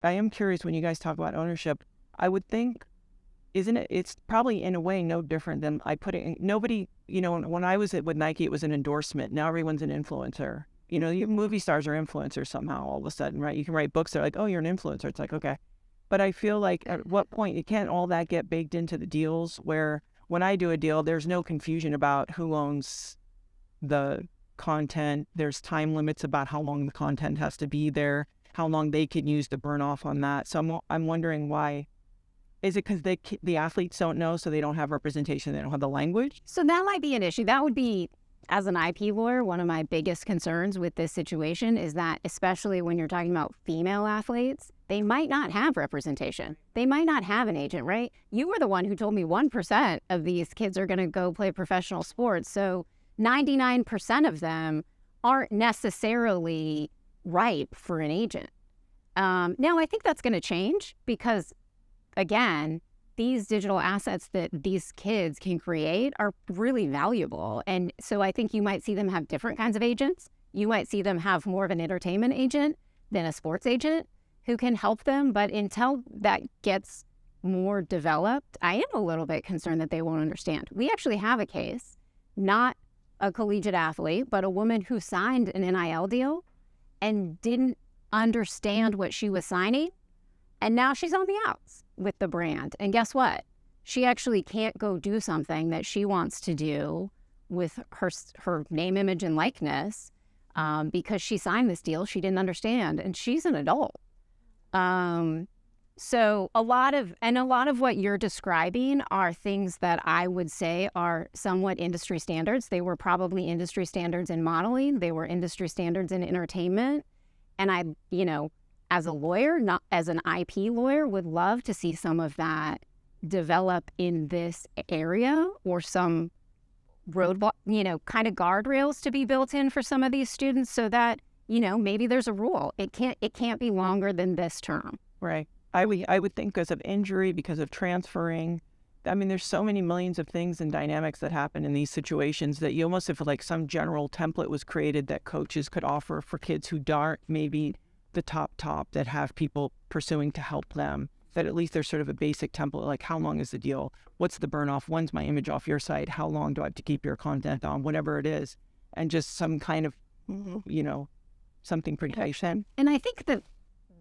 I am curious when you guys talk about ownership. I would think, isn't it? It's probably in a way no different than I put it in. Nobody, when I was with Nike, it was an endorsement. Now everyone's an influencer. Movie stars are influencers somehow all of a sudden, right? You can write books that are like, oh, you're an influencer. It's like, okay. But I feel like at what point, it can't all that get baked into the deals where when I do a deal, there's no confusion about who owns the content. There's time limits about how long the content has to be there, how long they can use to burn off on that. So I'm wondering why. Is it because the athletes don't know, so they don't have representation, they don't have the language? So that might be an issue. That would be, as an IP lawyer, one of my biggest concerns with this situation is that, especially when you're talking about female athletes, they might not have representation. They might not have an agent, right? You were the one who told me 1% of these kids are going to go play professional sports. So 99% of them aren't necessarily ripe for an agent. Now, I think that's going to change because, again, these digital assets that these kids can create are really valuable. And so I think you might see them have different kinds of agents. You might see them have more of an entertainment agent than a sports agent who can help them. But until that gets more developed, I am a little bit concerned that they won't understand. We actually have a case, not a collegiate athlete, but a woman who signed an NIL deal and didn't understand what she was signing. And now she's on the outs with the brand. And guess what? She actually can't go do something that she wants to do with her name, image, and likeness because she signed this deal she didn't understand. And she's an adult. So a lot of what you're describing are things that I would say are somewhat industry standards. They were probably industry standards in modeling. They were industry standards in entertainment. And I, as a lawyer, not as an IP lawyer, would love to see some of that develop in this area, or some roadblock, kind of guardrails to be built in for some of these students so that, maybe there's a rule. It can't be longer than this term. Right. I would think because of injury, because of transferring. I mean, there's so many millions of things and dynamics that happen in these situations that you almost feel like some general template was created that coaches could offer for kids who aren't maybe the top that have people pursuing to help them, that at least there's sort of a basic template, like how long is the deal? What's the burn off? When's my image off your site? How long do I have to keep your content on? Whatever it is. And just some kind of, something pretty patient. And I think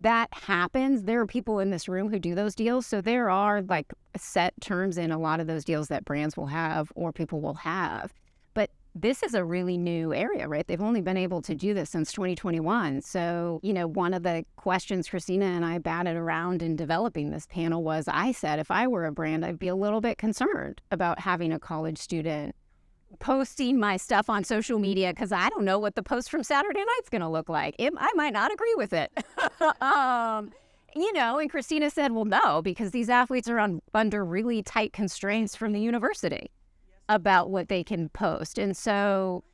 that happens. There are people in this room who do those deals. So there are like set terms in a lot of those deals that brands will have or people will have. But this is a really new area, right? They've only been able to do this since 2021. So, one of the questions Christina and I batted around in developing this panel was, I said, if I were a brand, I'd be a little bit concerned about having a college student posting my stuff on social media because I don't know what the post from Saturday night's going to look like. I might not agree with it. And Christina said, well, no, because these athletes are under really tight constraints from the university about what they can post. And so